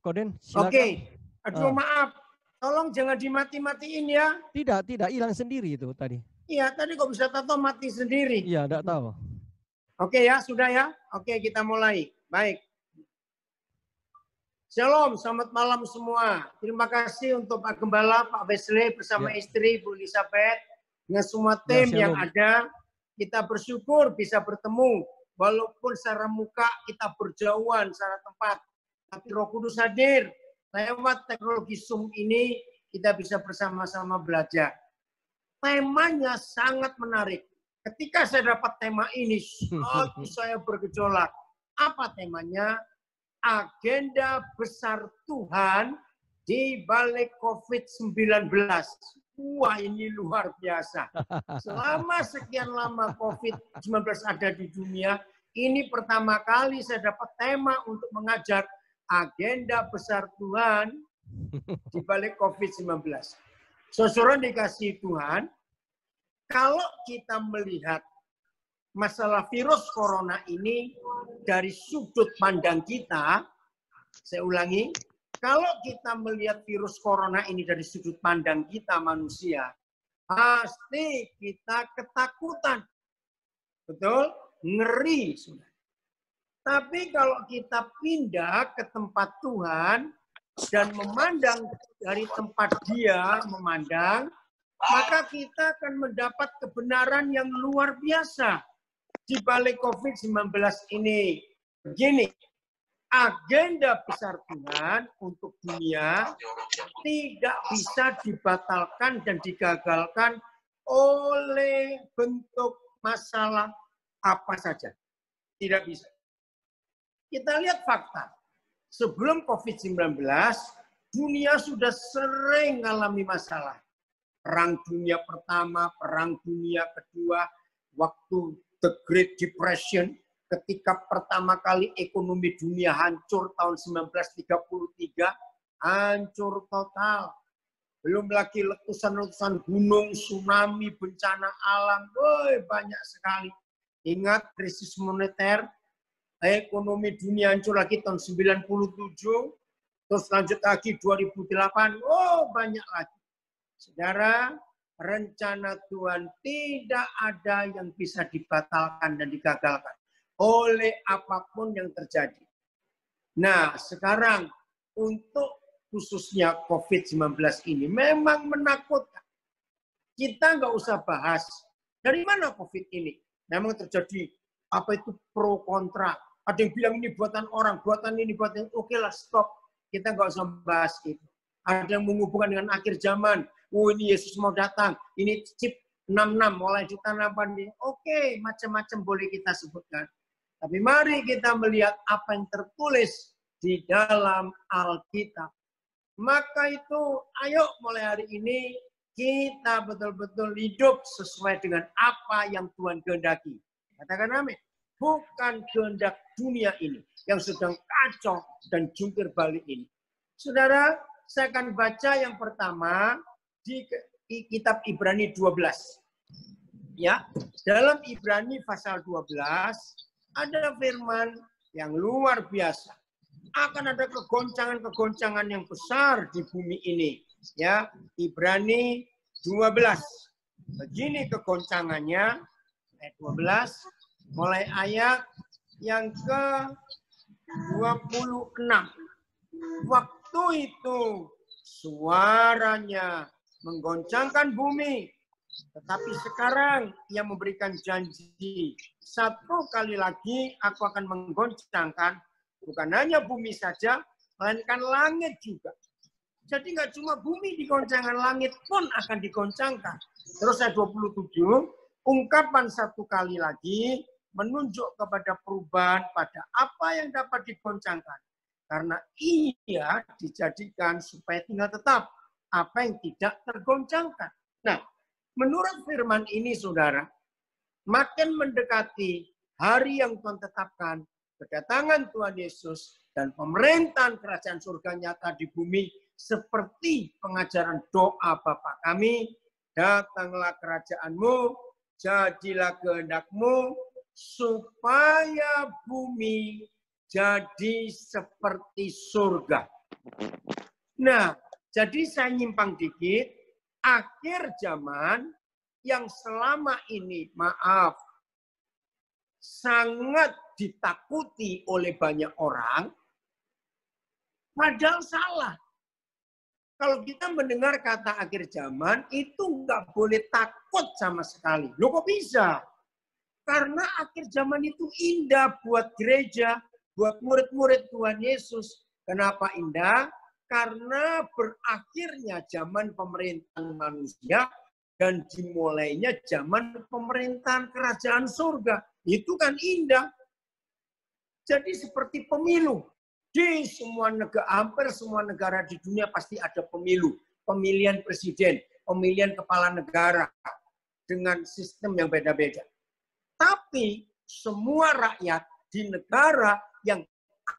Koden, silakan. Oke. Aduh, maaf. Tolong jangan dimati-matiin ya. Tidak, hilang sendiri itu tadi. Iya, tadi kok bisa tato mati sendiri. Iya, tidak tahu. Oke ya, sudah ya. Oke, kita mulai. Baik. Shalom, selamat malam semua. Terima kasih untuk Pak Gembala, Pak Wesley bersama istri, Bu Elizabeth, dengan semua tim yang ada. Kita bersyukur bisa bertemu, walaupun secara muka kita berjauhan secara tempat. Tapi Roh Kudus hadir. Lewat teknologi Zoom ini, kita bisa bersama-sama belajar. Temanya sangat menarik. Ketika saya dapat tema ini, saya bergejolak. Apa temanya? Agenda besar Tuhan di balik COVID-19. Wah, ini luar biasa. Selama sekian lama COVID-19 ada di dunia, ini pertama kali saya dapat tema untuk mengajar agenda besar Tuhan di balik COVID-19. Saudara dikasih Tuhan, kalau kita melihat masalah virus corona ini dari sudut pandang kita, saya ulangi, kalau kita melihat virus corona ini dari sudut pandang kita manusia, pasti kita ketakutan. Betul? Ngeri sudah. Tapi kalau kita pindah ke tempat Tuhan dan memandang dari tempat Dia memandang, maka kita akan mendapat kebenaran yang luar biasa. Di balik COVID-19 ini, begini, agenda besar Tuhan untuk dunia tidak bisa dibatalkan dan digagalkan oleh bentuk masalah apa saja. Tidak bisa. Kita lihat fakta. Sebelum COVID-19, dunia sudah sering mengalami masalah. Perang Dunia Pertama, Perang Dunia Kedua, waktu The Great Depression, ketika pertama kali ekonomi dunia hancur tahun 1933, hancur total. Belum lagi letusan-letusan gunung, tsunami, bencana alam, banyak sekali. Ingat krisis moneter, ekonomi dunia hancur lagi tahun 97, terus lanjut lagi 2008, banyak lagi. Saudara, rencana Tuhan tidak ada yang bisa dibatalkan dan digagalkan oleh apapun yang terjadi. Nah, sekarang untuk khususnya COVID-19 ini memang menakutkan. Kita nggak usah bahas dari mana COVID ini. Memang terjadi apa itu pro kontra. Ada yang bilang ini buatan orang, buatan ini, buatan ini. Oke lah, stop. Kita nggak usah bahas itu. Ada yang menghubungkan dengan akhir zaman. Ini Yesus mau datang. Ini chip 66 mulai ditanamkan. Oke, macam-macam boleh kita sebutkan. Tapi mari kita melihat apa yang tertulis di dalam Alkitab. Maka itu, ayo mulai hari ini kita betul-betul hidup sesuai dengan apa yang Tuhan kehendaki. Katakan amin. Bukan kehendak dunia ini yang sedang kacau dan jungkir balik ini. Saudara, saya akan baca yang pertama di kitab Ibrani 12. Ya, dalam Ibrani pasal 12 ada firman yang luar biasa. Akan ada kegoncangan-kegoncangan yang besar di bumi ini. Ya, Ibrani 12. Begini kegoncangannya, ayat 12, mulai ayat yang ke-26. Waktu itu suaranya menggoncangkan bumi. Tetapi sekarang ia memberikan janji. Satu kali lagi aku akan menggoncangkan bukan hanya bumi saja, melainkan langit juga. Jadi nggak cuma bumi digoncangkan, langit pun akan digoncangkan. Terus ayat 27, ungkapan satu kali lagi menunjuk kepada perubahan pada apa yang dapat digoncangkan. Karena ia dijadikan supaya tinggal tetap apa yang tidak tergoncangkan. Nah, menurut firman ini, saudara, makin mendekati hari yang Tuhan tetapkan, kedatangan Tuhan Yesus, dan pemerintahan kerajaan surga nyata di bumi, seperti pengajaran doa Bapa kami, datanglah kerajaanmu, jadilah kehendakmu, supaya bumi jadi seperti surga. Nah, jadi saya nyimpang dikit, akhir zaman yang selama ini, maaf, sangat ditakuti oleh banyak orang, padahal salah. Kalau kita mendengar kata akhir zaman, itu nggak boleh takut sama sekali. Loh kok bisa? Karena akhir zaman itu indah buat gereja, buat murid-murid Tuhan Yesus. Kenapa indah? Karena berakhirnya zaman pemerintahan manusia dan dimulainya zaman pemerintahan kerajaan surga. Itu kan indah. Jadi seperti pemilu. Di semua negara, hampir semua negara di dunia pasti ada pemilu. Pemilihan presiden, pemilihan kepala negara dengan sistem yang beda-beda. Tapi semua rakyat di negara yang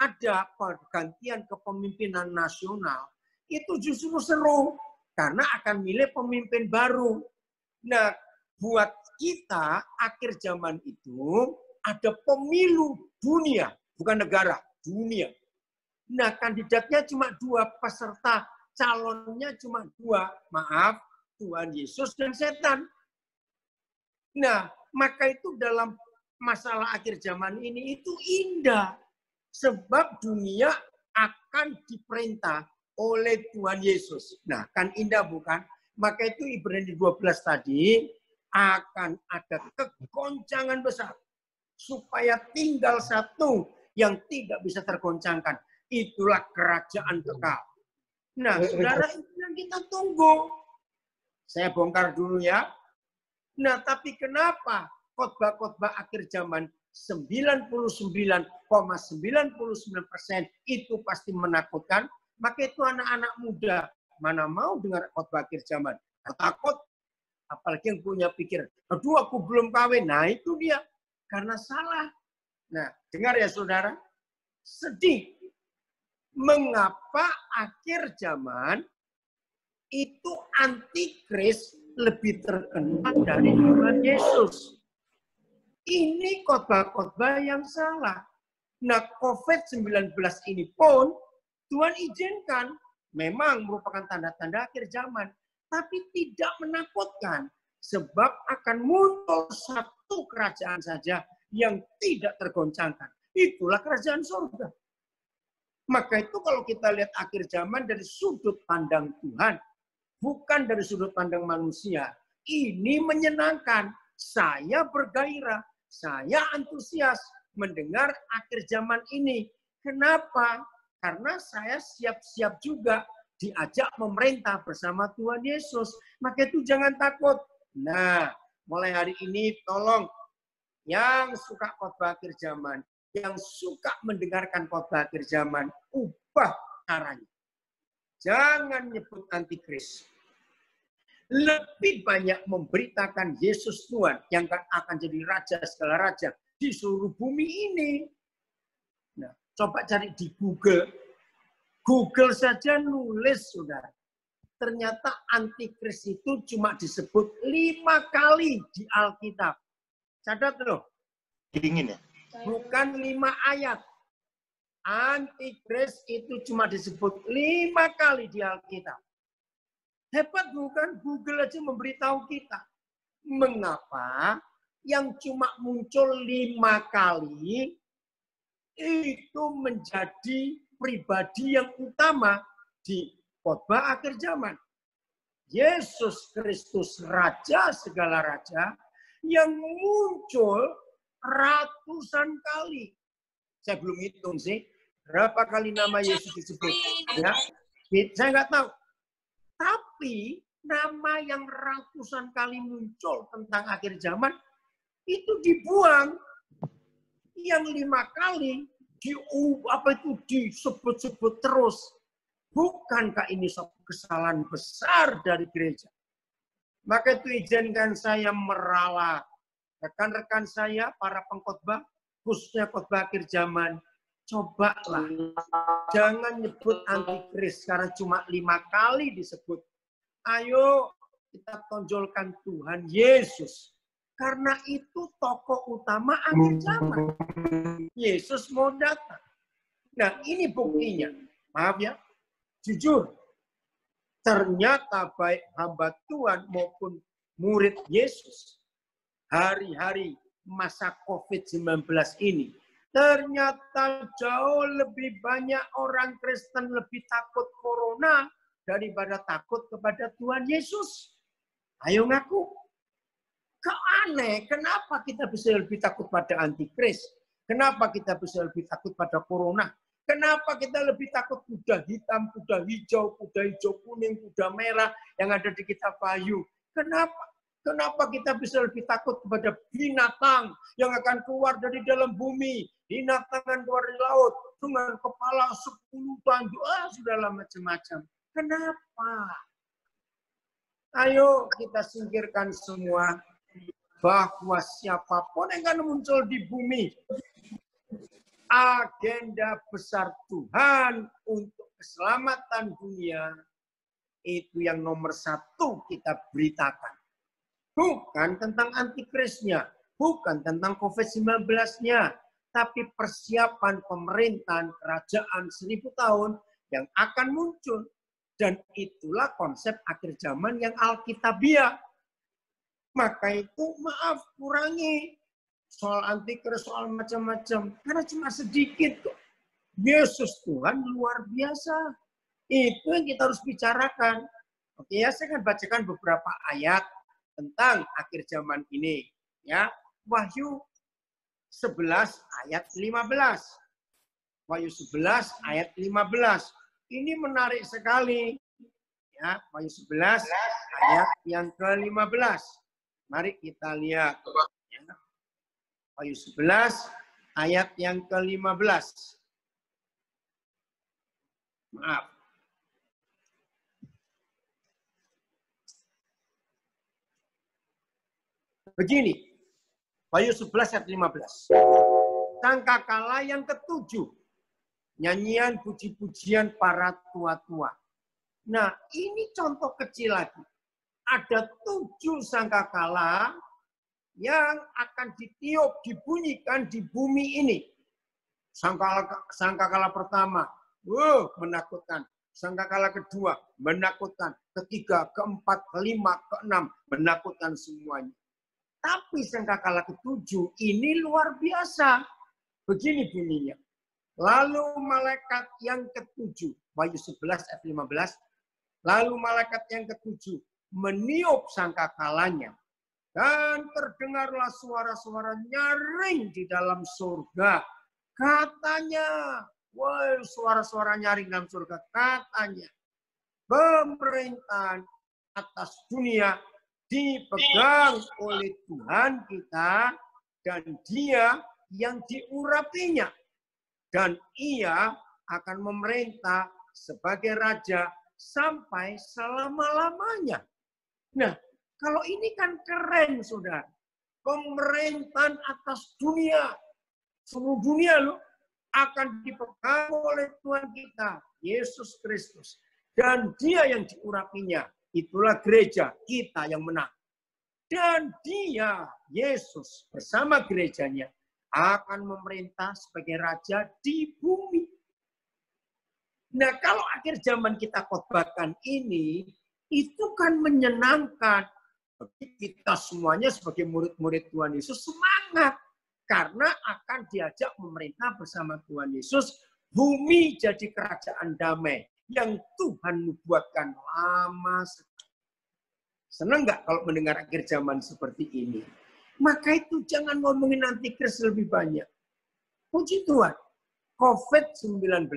ada pergantian kepemimpinan nasional, itu justru seru. Karena akan milih pemimpin baru. Nah, buat kita akhir zaman itu ada pemilu dunia, bukan negara, dunia. Nah, kandidatnya cuma 2, peserta calonnya cuma 2. Maaf, Tuhan Yesus dan setan. Nah, maka itu dalam masalah akhir zaman ini itu indah. Sebab dunia akan diperintah oleh Tuhan Yesus. Nah, kan indah bukan? Maka itu Ibrani 12 tadi akan ada kegoncangan besar. Supaya tinggal satu yang tidak bisa tergoncangkan. Itulah kerajaan kekal. Nah, saudara, itu yang kita tunggu. Saya bongkar dulu ya. Nah, tapi kenapa khotbah-khotbah akhir zaman 99,99% itu pasti menakutkan? Maka itu anak-anak muda mana mau dengar khotbah akhir zaman? Takut, apalagi yang punya pikir, aduh aku belum kawin. Nah, itu dia. Karena salah. Nah, dengar ya saudara. Sedih. Mengapa akhir zaman itu antikris lebih terkenal dari Tuhan Yesus? Ini khotbah-khotbah yang salah. Nah, COVID-19 ini pun Tuhan izinkan, memang merupakan tanda-tanda akhir zaman, tapi tidak menakutkan. Sebab akan muncul satu kerajaan saja yang tidak tergoncangkan. Itulah kerajaan surga. Maka itu kalau kita lihat akhir zaman dari sudut pandang Tuhan, bukan dari sudut pandang manusia, ini menyenangkan. Saya bergairah, saya antusias mendengar akhir zaman ini. Kenapa? Karena saya siap-siap juga diajak memerintah bersama Tuhan Yesus. Maka itu jangan takut. Nah, mulai hari ini tolong yang suka khotbah akhir zaman, yang suka mendengarkan khotbah akhir zaman, ubah caranya. Jangan nyebut antikris. Lebih banyak memberitakan Yesus Tuhan yang akan jadi raja segala raja di seluruh bumi ini. Nah, coba cari di Google. Google saja nulis, saudara. Ternyata antikris itu cuma disebut 5 kali di Alkitab. Catat loh. Dingin ya? Bukan 5 ayat. Antikris itu cuma disebut 5 kali di Alkitab. Hebat bukan? Google aja memberitahu kita. Mengapa yang cuma muncul 5 kali itu menjadi pribadi yang utama di khotbah akhir zaman. Yesus Kristus Raja segala raja yang muncul ratusan kali. Saya belum hitung sih berapa kali nama Yesus disebut. Ya, saya nggak tahu. Tapi nama yang ratusan kali muncul tentang akhir zaman itu dibuang. Yang 5 kali disebut-sebut terus. Bukankah ini suatu kesalahan besar dari gereja? Maka itu izinkan saya meralat rekan-rekan saya, para pengkhotbah, khususnya khotbah akhir zaman, cobalah. Jangan nyebut antikris karena cuma 5 kali disebut. Ayo kita tonjolkan Tuhan Yesus. Karena itu tokoh utama akhir zaman. Yesus mau datang. Nah, ini buktinya. Maaf ya. Jujur, ternyata baik hamba Tuhan maupun murid Yesus, hari-hari masa COVID-19 ini, ternyata jauh lebih banyak orang Kristen lebih takut corona daripada takut kepada Tuhan Yesus. Ayo ngaku. Kok aneh, kenapa kita bisa lebih takut pada antikris? Kenapa kita bisa lebih takut pada corona? Kenapa kita lebih takut kuda hitam, kuda hijau kuning, kuda merah yang ada di kitab Wahyu? Kenapa? Kenapa kita bisa lebih takut kepada binatang yang akan keluar dari dalam bumi? Binatang yang keluar dari laut dengan kepala 10 tandu. Sudahlah macam-macam. Kenapa? Ayo kita singkirkan semua. Bahwa siapapun yang akan muncul di bumi, agenda besar Tuhan untuk keselamatan dunia, itu yang nomor 1 kita beritakan. Bukan tentang antikrisnya, bukan tentang COVID-19-nya, tapi persiapan pemerintahan kerajaan 1000 tahun yang akan muncul. Dan itulah konsep akhir zaman yang alkitabiah. Maka itu maaf, kurangi soal antikris, soal macam-macam. Karena cuma sedikit kok. Yesus Tuhan luar biasa. Itu yang kita harus bicarakan. Oke ya, saya akan bacakan beberapa ayat tentang akhir zaman ini, ya. Wahyu 11 ayat 15. Wahyu 11 ayat 15. Ini menarik sekali. Ya, Wahyu 11 ayat yang ke-15. Mari kita lihat. Ya. Wahyu 11 ayat yang ke-15. Maaf. Begini, Wahyu 11 ayat 15. Sangkakala yang ke-7, nyanyian puji-pujian para tua-tua. Nah, ini contoh kecil lagi. Ada 7 sangkakala yang akan ditiup, dibunyikan di bumi ini. Sangkakala pertama, menakutkan. Sangkakala kedua, menakutkan. Ketiga, keempat, kelima, keenam, menakutkan semuanya. Tapi sangkakala ke-7 ini luar biasa. Begini bunyinya. Lalu malaikat yang ke-7, Wahyu 11 ayat 15. Lalu malaikat yang ke-7 meniup sangkakalanya. Dan terdengarlah suara-suara nyaring di dalam surga. Katanya, suara-suara nyaring dalam surga. Katanya, pemerintahan atas dunia dipegang oleh Tuhan kita dan Dia yang diurapinya. Dan Ia akan memerintah sebagai raja sampai selama-lamanya. Nah, kalau ini kan keren, saudara. Pemerintahan atas dunia, seluruh dunia loh, akan dipegang oleh Tuhan kita, Yesus Kristus. Dan Dia yang diurapinya. Itulah gereja kita yang menang. Dan Dia, Yesus, bersama gerejanya akan memerintah sebagai raja di bumi. Nah, kalau akhir zaman kita khotbahkan ini, itu kan menyenangkan. Kita semuanya sebagai murid-murid Tuhan Yesus semangat. Karena akan diajak memerintah bersama Tuhan Yesus. Bumi jadi kerajaan damai. Yang Tuhan nubuatkan lama sekali. Senang nggak kalau mendengar akhir zaman seperti ini? Maka itu jangan ngomongin antikris lebih banyak. Puji Tuhan. COVID-19,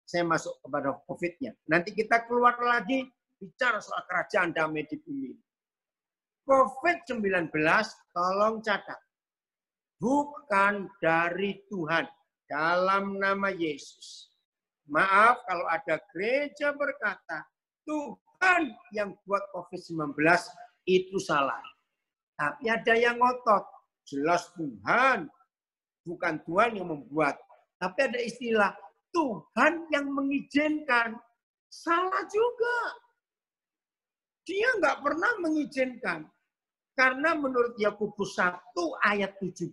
saya masuk kepada COVID-nya. Nanti kita keluar lagi bicara soal kerajaan damai di bumi. COVID-19, tolong catat. Bukan dari Tuhan. Dalam nama Yesus. Maaf kalau ada gereja berkata, Tuhan yang buat COVID-19 itu salah. Tapi ada yang ngotot. Jelas Tuhan. Bukan Tuhan yang membuat. Tapi ada istilah, Tuhan yang mengizinkan. Salah juga. Dia nggak pernah mengizinkan. Karena menurut Yakobus 1 ayat 17,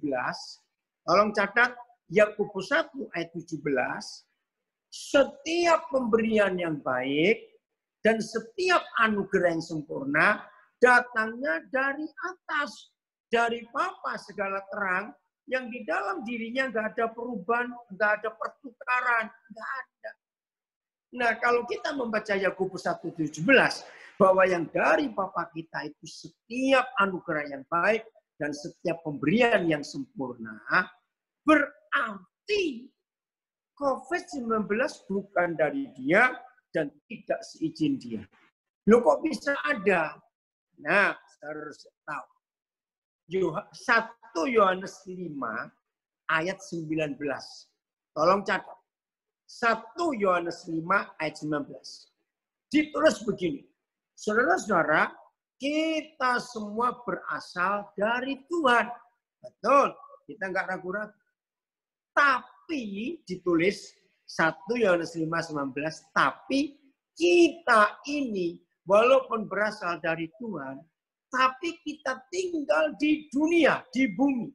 tolong catat, Yakobus 1 ayat 17, Setiap pemberian yang baik dan setiap anugerah yang sempurna datangnya dari atas, dari Bapa segala terang, yang di dalam dirinya nggak ada perubahan, nggak ada pertukaran, nggak ada. Nah, kalau kita membaca Yakobus 1:17, bahwa yang dari Bapa kita itu setiap anugerah yang baik dan setiap pemberian yang sempurna, berarti COVID-19 bukan dari dia dan tidak seizin dia. Loh kok bisa ada? Nah, harus tahu. 1 Yohanes 5 ayat 19. Tolong catat. 1 Yohanes 5 ayat 19. Ditulis begini. Saudara-saudara, kita semua berasal dari Tuhan. Betul, kita nggak ragu-ragu. Tapi ditulis 1 Yohanes 5:19, tapi kita ini walaupun berasal dari Tuhan, tapi kita tinggal di dunia, di bumi.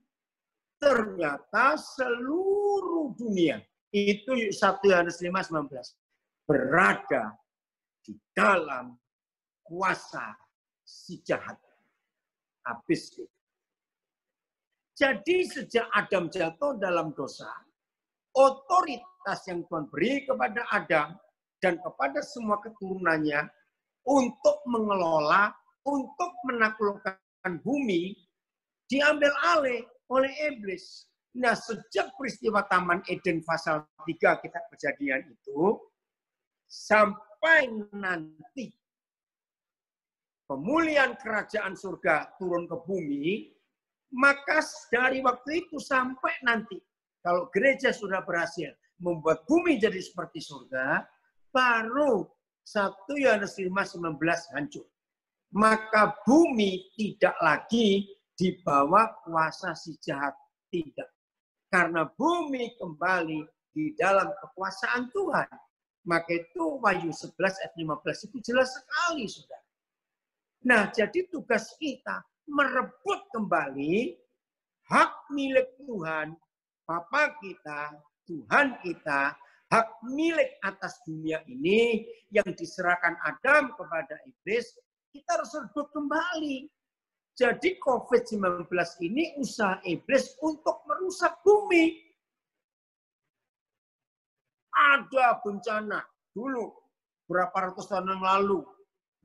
Ternyata seluruh dunia, itu 1 Yohanes 5:19, berada di dalam kuasa si jahat. Habis. Jadi sejak Adam jatuh dalam dosa, otoritas yang Tuhan beri kepada Adam dan kepada semua keturunannya untuk mengelola, untuk menaklukkan bumi, diambil alih oleh iblis. Nah, sejak peristiwa Taman Eden pasal 3 kitab Kejadian itu, sampai nanti pemulihan kerajaan surga turun ke bumi, maka dari waktu itu sampai nanti, kalau gereja sudah berhasil membuat bumi jadi seperti surga, baru 1 Yohanes 5:19 hancur. Maka bumi tidak lagi di bawah kuasa si jahat. Tidak. Karena bumi kembali di dalam kekuasaan Tuhan. Maka itu Wahyu 11 ayat 15 itu jelas sekali, saudara. Nah, jadi tugas kita merebut kembali hak milik Tuhan, Bapa kita, Tuhan kita, hak milik atas dunia ini yang diserahkan Adam kepada iblis, kita harus rebut kembali. Jadi COVID-19 ini usaha iblis untuk merusak bumi. Ada bencana dulu, berapa ratus tahun yang lalu,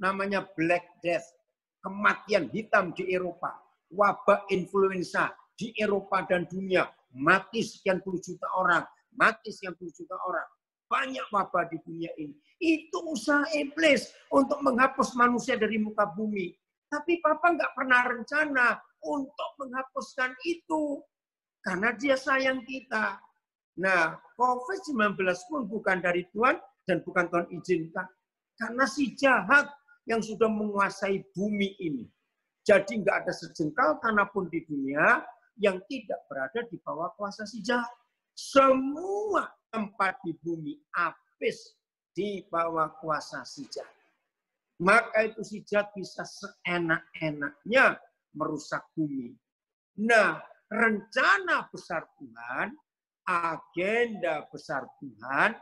namanya Black Death, kematian hitam di Eropa, wabah influenza di Eropa dan dunia, mati sekian puluh juta orang, mati sekian puluh juta orang, banyak wabah di dunia ini. Itu usaha iblis untuk menghapus manusia dari muka bumi. Tapi Papa nggak pernah rencana untuk menghapuskan itu, karena dia sayang kita. Nah, COVID-19 pun bukan dari Tuhan dan bukan Tuhan izinkan. Karena si jahat yang sudah menguasai bumi ini. Jadi nggak ada sejengkal tanah pun di dunia yang tidak berada di bawah kuasa si jahat. Semua tempat di bumi habis di bawah kuasa si jahat. Maka itu si jahat bisa seenak-enaknya merusak bumi. Nah, rencana besar Tuhan, agenda besar Tuhan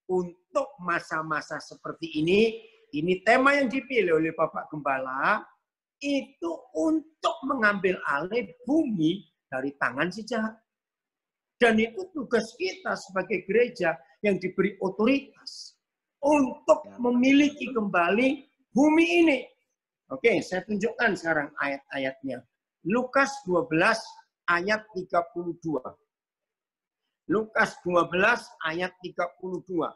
untuk masa-masa seperti ini tema yang dipilih oleh Bapak Gembala, itu untuk mengambil alih bumi dari tangan si jahat. Dan itu tugas kita sebagai gereja yang diberi otoritas untuk memiliki kembali bumi ini. Oke, saya tunjukkan sekarang ayat-ayatnya. Lukas 12 ayat 32. Lukas 12 ayat 32.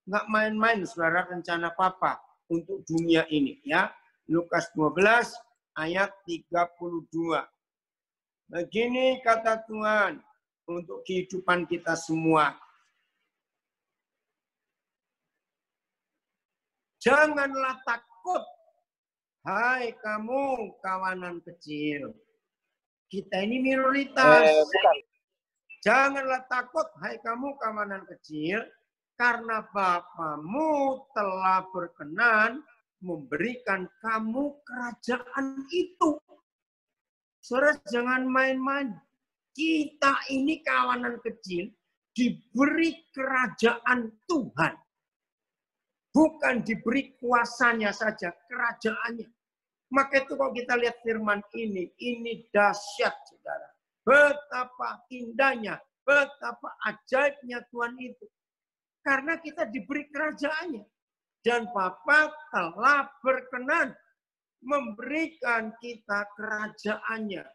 Nggak main-main, saudara, rencana Papa untuk dunia ini. Ya, Lukas 12 ayat 32. Begini kata Tuhan untuk kehidupan kita semua. Janganlah takut, hai kamu kawanan kecil. Kita ini minoritas. Janganlah takut, hai kamu kawanan kecil, karena Bapamu telah berkenan memberikan kamu kerajaan itu. Saudara, jangan main-main. Kita ini kawanan kecil, diberi kerajaan Tuhan. Bukan diberi kuasanya saja, kerajaannya. Maka itu kalau kita lihat firman ini dahsyat, saudara. Betapa indahnya, betapa ajaibnya Tuhan itu. Karena kita diberi kerajaannya. Dan Bapa telah berkenan memberikan kita kerajaannya.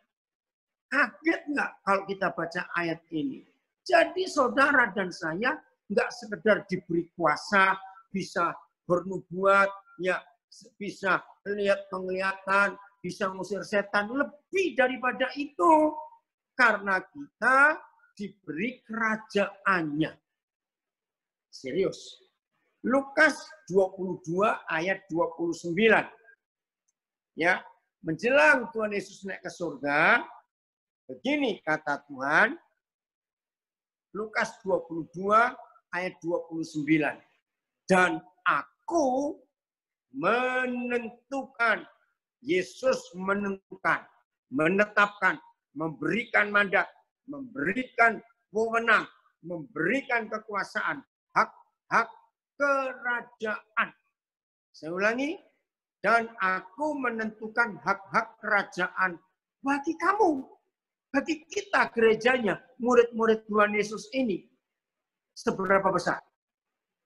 Kaget nggak kalau kita baca ayat ini? Jadi saudara dan saya nggak sekedar diberi kuasa, bisa bernubuat, ya bisa lihat penglihatan, bisa ngusir setan. Lebih daripada itu. Karena kita diberi kerajaannya. Serius. Lukas 22 ayat 29. Ya, menjelang Tuhan Yesus naik ke surga, begini kata Tuhan. Lukas 22 ayat 29. Dan aku menentukan, Yesus menentukan, menetapkan, memberikan mandat, memberikan wewenang, memberikan kekuasaan, hak-hak kerajaan. Saya ulangi, dan aku menentukan hak-hak kerajaan bagi kamu, bagi kita gerejanya, murid-murid Tuhan Yesus ini. Seberapa besar?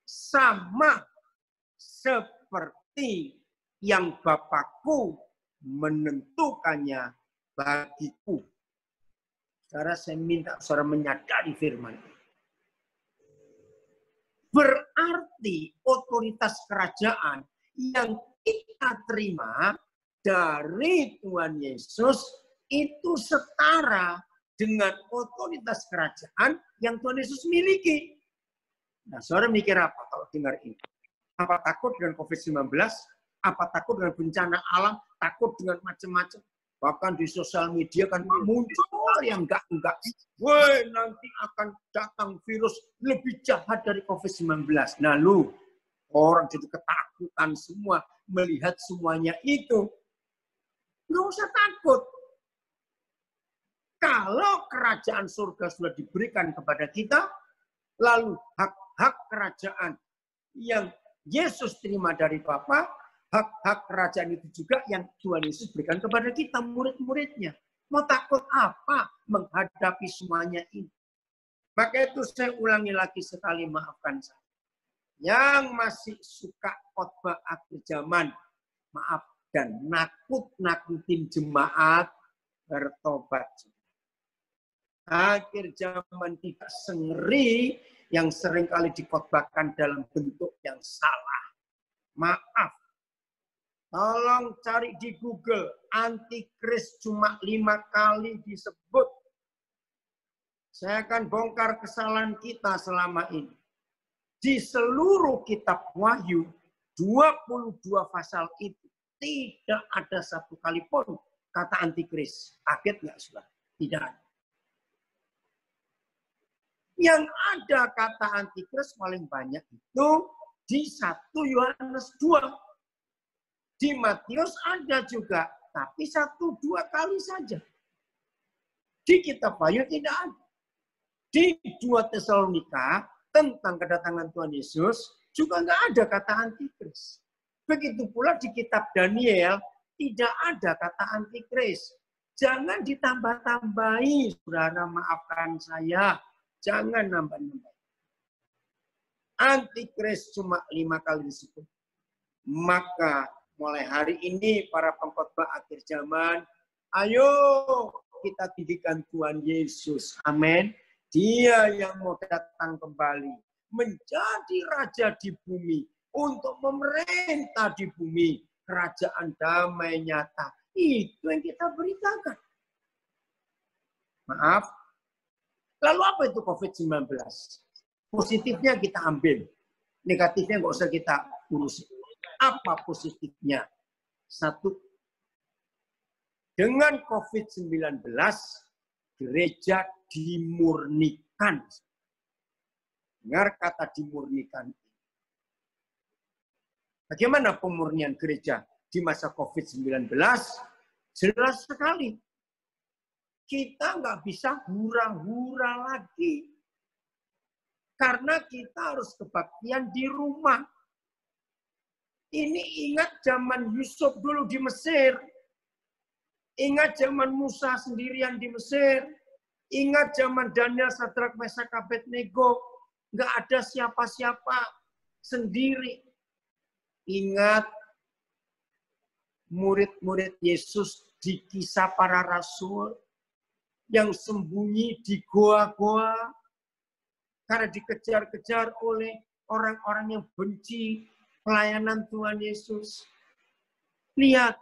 Sama seperti yang Bapakku menentukannya bagiku. Saudara, saya minta saudara menyadari firman ini. Berarti otoritas kerajaan yang kita terima dari Tuhan Yesus itu setara dengan otoritas kerajaan yang Tuhan Yesus miliki. Nah, saudara mikir apa kalau dengar ini? Apa takut dengan COVID-19? Apa takut dengan bencana alam? Takut dengan macam-macam? Bahkan di sosial media kan muncul yang enggak. Woi, nanti akan datang virus lebih jahat dari COVID-19. Nah, orang jadi ketakutan semua melihat semuanya itu. Nggak usah takut. Kalau kerajaan surga sudah diberikan kepada kita, lalu hak-hak kerajaan yang Yesus terima dari Bapa, hak-hak kerajaan itu juga yang Tuhan Yesus berikan kepada kita, murid-muridnya. Mau takut apa menghadapi semuanya ini? Maka itu saya ulangi lagi sekali, maafkan saya. Yang masih suka khotbah akhir zaman, maaf, dan nakut-nakutin jemaat, bertobat. Akhir zaman tidak sengeri yang seringkali dikhotbahkan dalam bentuk yang salah. Maaf. Tolong cari di Google, antikris cuma 5 kali disebut. Saya akan bongkar kesalahan kita selama ini. Di seluruh kitab Wahyu, 22 pasal itu, tidak ada satu kali pun kata antikris. Kaget nggak sudah? Tidak ada. Yang ada kata antikris paling banyak itu di 1 Yohanes 2. Di Matius ada juga, tapi 1-2 kali saja. Di kitab Wahyu tidak ada. Di 2 Tesalonika tentang kedatangan Tuhan Yesus juga nggak ada kata antikris. Begitu pula di kitab Daniel tidak ada kata antikris. Jangan ditambah-tambahi, saudara, maafkan saya. Jangan nambah-nambah. Antikris cuma 5 kali disebut. Maka mulai hari ini para pengkhotbah akhir zaman, ayo kita didikan Tuhan Yesus. Amin. Dia yang mau datang kembali menjadi raja di bumi untuk memerintah di bumi, kerajaan damai nyata. Itu yang kita beritakan. Maaf. Lalu apa itu COVID-19? Positifnya kita ambil. Negatifnya nggak usah kita urusi. Apa positifnya? 1. Dengan COVID-19, gereja dimurnikan. Dengar kata dimurnikan. Bagaimana pemurnian gereja di masa COVID-19? Jelas sekali. Kita nggak bisa hura-hura lagi. Karena kita harus kebaktian di rumah. Ini ingat zaman Yusuf dulu di Mesir. Ingat zaman Musa sendirian di Mesir. Ingat zaman Daniel, Sadrak, Mesak, Abednego. Nggak ada siapa-siapa, sendiri. Ingat murid-murid Yesus di Kisah Para Rasul yang sembunyi di goa-goa karena dikejar-kejar oleh orang-orang yang benci pelayanan Tuhan Yesus. Lihat,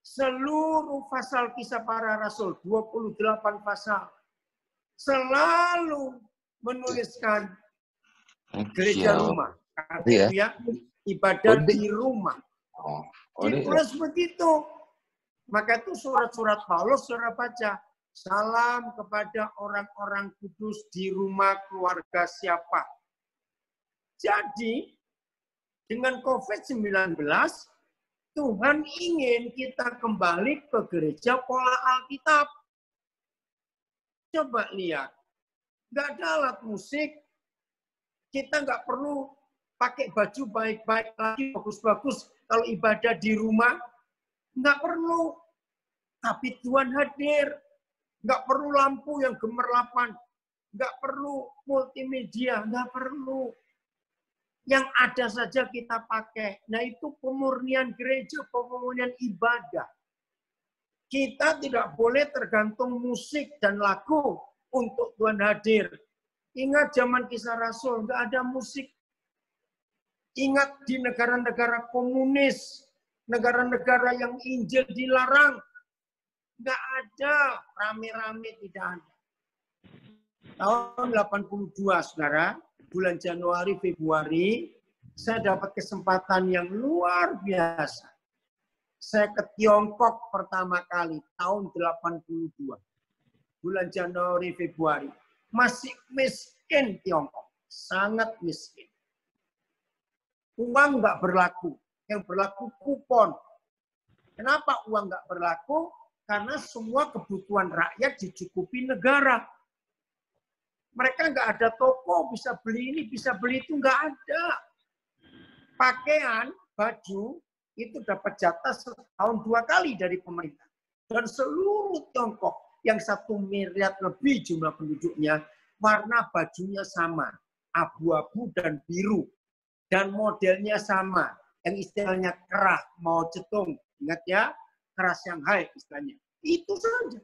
seluruh pasal Kisah Para Rasul, 28 pasal, selalu menuliskan gereja rumah. Ya, ibadah di rumah. Ditulis begitu. Maka itu surat-surat Paulus, saudara baca. Salam kepada orang-orang kudus di rumah keluarga siapa. Jadi, dengan COVID-19, Tuhan ingin kita kembali ke gereja pola Alkitab. Coba lihat. Nggak ada alat musik. Kita nggak perlu pakai baju baik-baik lagi, bagus-bagus. Kalau ibadah di rumah, nggak perlu. Tapi Tuhan hadir. Nggak perlu lampu yang gemerlapan. Nggak perlu multimedia. Nggak perlu. Yang ada saja kita pakai. Nah itu pemurnian gereja, pemurnian ibadah. Kita tidak boleh tergantung musik dan lagu untuk Tuhan hadir. Ingat zaman Kisah Rasul, nggak ada musik. Ingat di negara-negara komunis, negara-negara yang Injil dilarang, nggak ada, rame-rame tidak ada. Tahun 82, saudara, bulan Januari, Februari, saya dapat kesempatan yang luar biasa. Saya ke Tiongkok pertama kali, tahun 82. Bulan Januari, Februari. Masih miskin Tiongkok, sangat miskin. Uang nggak berlaku, yang berlaku kupon. Kenapa uang nggak berlaku? Karena semua kebutuhan rakyat dicukupi negara. Mereka nggak ada toko, bisa beli ini, bisa beli itu, nggak ada. Pakaian, baju, itu dapat jatah setahun 2 kali dari pemerintah. Dan seluruh Tiongkok yang 1 miliar lebih jumlah penduduknya, warna bajunya sama, abu-abu dan biru. Dan modelnya sama, yang istilahnya kerah, mau cetung. Ingat ya, kerah Shanghai istilahnya. Itu saja.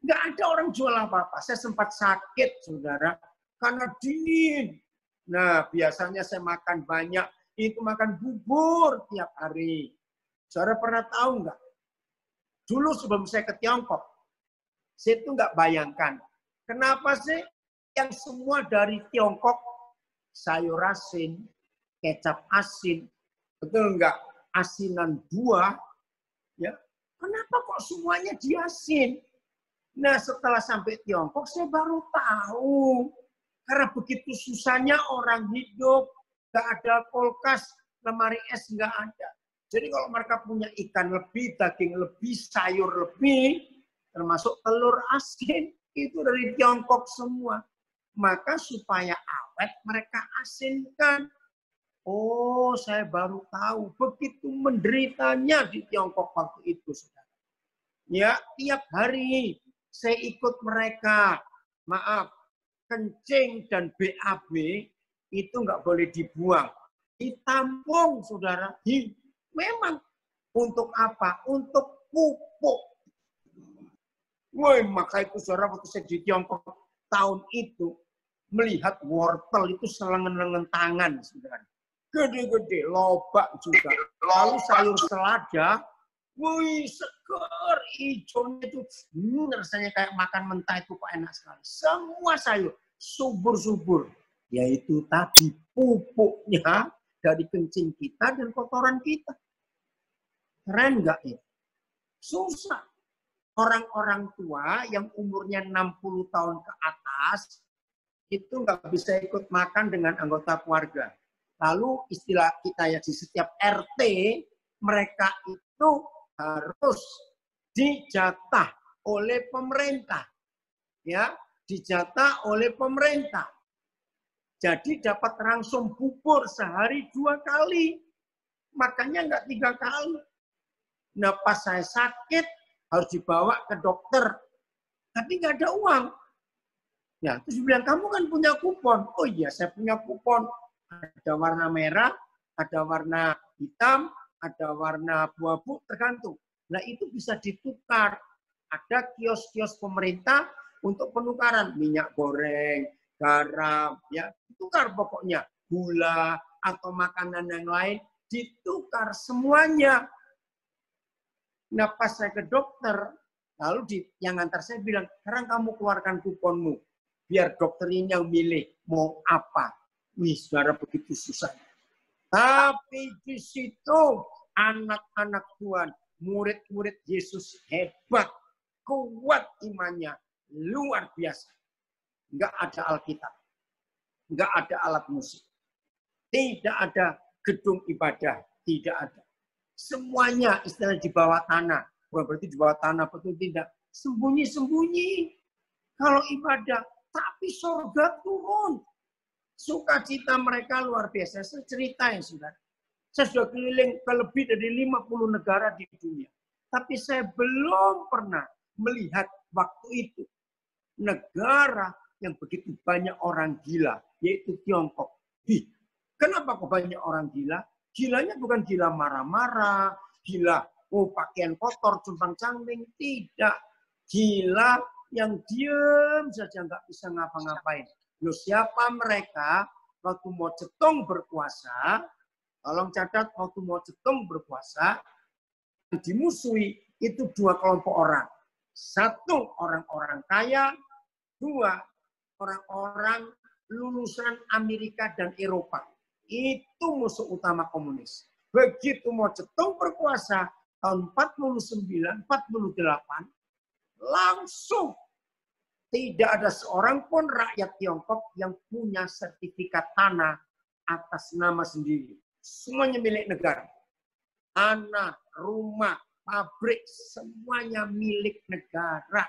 Nggak ada orang jual apa-apa. Saya sempat sakit, saudara, karena dingin. Nah, biasanya saya makan banyak, itu makan bubur tiap hari. Saudara pernah tahu nggak? Dulu sebelum saya ke Tiongkok, saya itu nggak bayangkan. Kenapa sih yang semua dari Tiongkok, sayur asin, kecap asin, betul nggak? Asinan buah, ya. Kenapa kok semuanya diasin? Nah, setelah sampai Tiongkok, saya baru tahu. Karena begitu susahnya orang hidup, nggak ada kulkas, lemari es nggak ada. Jadi kalau mereka punya ikan lebih, daging lebih, sayur lebih, termasuk telur asin, itu dari Tiongkok semua. Maka supaya awet mereka asinkan. Oh, saya baru tahu. Begitu menderitanya di Tiongkok waktu itu, saudara. Ya, tiap hari saya ikut mereka. Maaf, kencing dan BAB itu nggak boleh dibuang. Ditampung, saudara. Memang untuk apa? Untuk pupuk. Woi, maka itu saudara waktu saya di Tiongkok tahun itu melihat wortel itu selengen-lengen tangan, saudara. Gede-gede, lobak juga. Lalu sayur selada, wih, seger, hijaunya itu, rasanya kayak makan mentah itu kok enak sekali. Semua sayur, subur-subur. Yaitu tadi pupuknya dari kencing kita dan kotoran kita. Keren nggak itu? Susah. Orang-orang tua yang umurnya 60 tahun ke atas, itu nggak bisa ikut makan dengan anggota keluarga. Lalu istilah kita ya di setiap RT, mereka itu harus dijatah oleh pemerintah. Ya, dijatah oleh pemerintah. Jadi dapat langsung bubur sehari 2 kali. Makanya nggak 3 kali. Nah pas saya sakit harus dibawa ke dokter. Tapi nggak ada uang. Ya, terus bilang, kamu kan punya kupon. Oh iya, saya punya kupon. Ada warna merah, ada warna hitam, ada warna abu-abu, tergantung. Nah itu bisa ditukar. Ada kios-kios pemerintah untuk penukaran. Minyak goreng, garam, ya ditukar pokoknya. Gula atau makanan yang lain, ditukar semuanya. Nah pas saya ke dokter, lalu yang antar saya bilang, sekarang kamu keluarkan kuponmu. Biar dokter ini yang milih mau apa. Wih, saudara, begitu susah. Tapi di situ anak-anak Tuhan, murid-murid Yesus hebat, kuat imannya, luar biasa. Enggak ada Alkitab, enggak ada alat musik, tidak ada gedung ibadah, tidak ada. Semuanya istilah di bawah tanah. Bukan berarti di bawah tanah, betul tidak. Sembunyi-sembunyi. Kalau ibadah, tapi surga turun. Sukacita mereka luar biasa. Saya cerita ya, saudara. Saya sudah keliling ke lebih dari 50 negara di dunia. Tapi saya belum pernah melihat waktu itu negara yang begitu banyak orang gila, yaitu Tiongkok. Kenapa kok banyak orang gila? Gilanya bukan gila marah-marah, gila pakaian kotor, cumpang-cambing, tidak. Gila yang diam saja nggak bisa ngapa-ngapain. Loh, siapa mereka waktu mau cetung berpuasa? Tolong catat, waktu mau cetung berpuasa, dimusuhi itu 2 kelompok orang. 1 orang-orang kaya, 2 orang-orang lulusan Amerika dan Eropa. Itu musuh utama komunis. Begitu mau cetung berkuasa tahun 49, 48, langsung tidak ada seorang pun rakyat Tiongkok yang punya sertifikat tanah atas nama sendiri. Semuanya milik negara. Tanah, rumah, pabrik, semuanya milik negara.